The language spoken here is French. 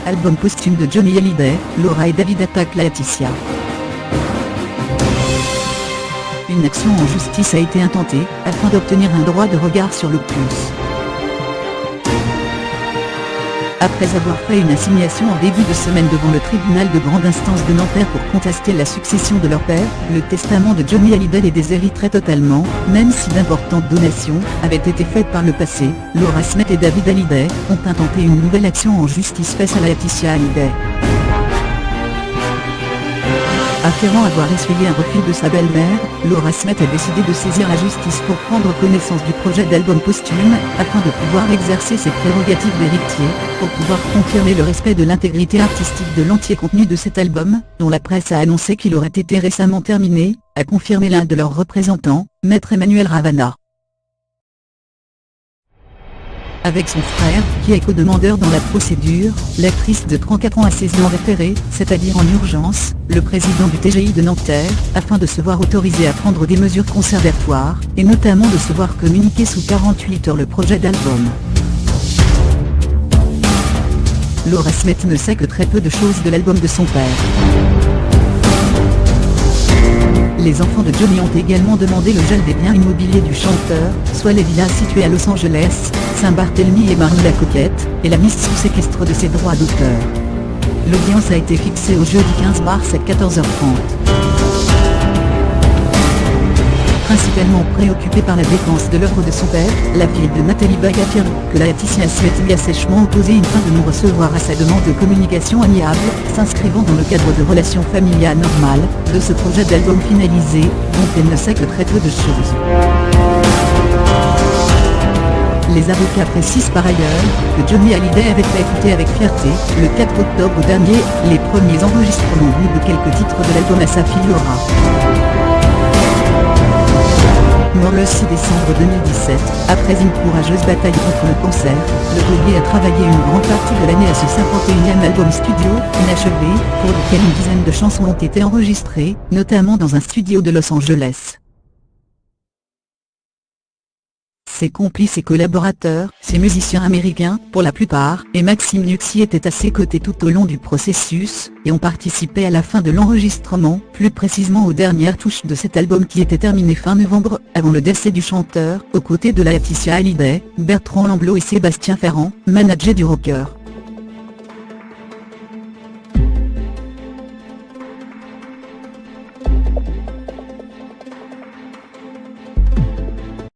Album posthume de Johnny Hallyday, Laura et David attaquent Laetitia. Une action en justice a été intentée, afin d'obtenir un droit de regard sur l'opus. Après avoir fait une assignation en début de semaine devant le tribunal de grande instance de Nanterre pour contester la succession de leur père, le testament de Johnny Hallyday les déshériterait totalement, même si d'importantes donations avaient été faites par le passé. Laura Smith et David Hallyday ont intenté une nouvelle action en justice face à Laetitia Hallyday. Affirmant avoir essuyé un refus de sa belle-mère, Laura Smith a décidé de saisir la justice pour prendre connaissance du projet d'album posthume, afin de pouvoir exercer ses prérogatives d'héritier, pour pouvoir confirmer le respect de l'intégrité artistique de l'entier contenu de cet album, dont la presse a annoncé qu'il aurait été récemment terminé, a confirmé l'un de leurs représentants, Maître Emmanuel Ravana. Avec son frère, qui est co-demandeur dans la procédure, l'actrice de 34 ans a saisi en référé, c'est-à-dire en urgence, le président du TGI de Nanterre, afin de se voir autorisé à prendre des mesures conservatoires, et notamment de se voir communiquer sous 48 heures le projet d'album. Laura Smith ne sait que très peu de choses de l'album de son père. Les enfants de Johnny ont également demandé le gel des biens immobiliers du chanteur, soit les villas situées à Los Angeles, Saint-Barthélemy et Marne-la-Coquette, et la mise sous séquestre de ses droits d'auteur. L'audience a été fixée au jeudi 15 mars à 14h30. Principalement préoccupée par la défense de l'œuvre de son père, la fille de Nathalie Baye affirme que Laetitia Smith lui a sèchement opposé une fin de non-recevoir à sa demande de communication amiable, s'inscrivant dans le cadre de relations familiales normales, de ce projet d'album finalisé, dont elle ne sait que très peu de choses. Les avocats précisent par ailleurs que Johnny Hallyday avait fait écouter avec fierté, le 4 octobre dernier, les premiers enregistrements de quelques titres de l'album à sa fille Laura. Mort le 6 décembre 2017, après une courageuse bataille contre le cancer, le Gaulier a travaillé une grande partie de l'année à ce 51e album studio, inachevé, pour lequel une dizaine de chansons ont été enregistrées, notamment dans un studio de Los Angeles. Ses complices et collaborateurs, ces musiciens américains, pour la plupart, et Maxime Nuxier étaient à ses côtés tout au long du processus, et ont participé à la fin de l'enregistrement, plus précisément aux dernières touches de cet album qui était terminé fin novembre, avant le décès du chanteur, aux côtés de Laetitia Hallyday, Bertrand Lamblot et Sébastien Ferrand, manager du rocker.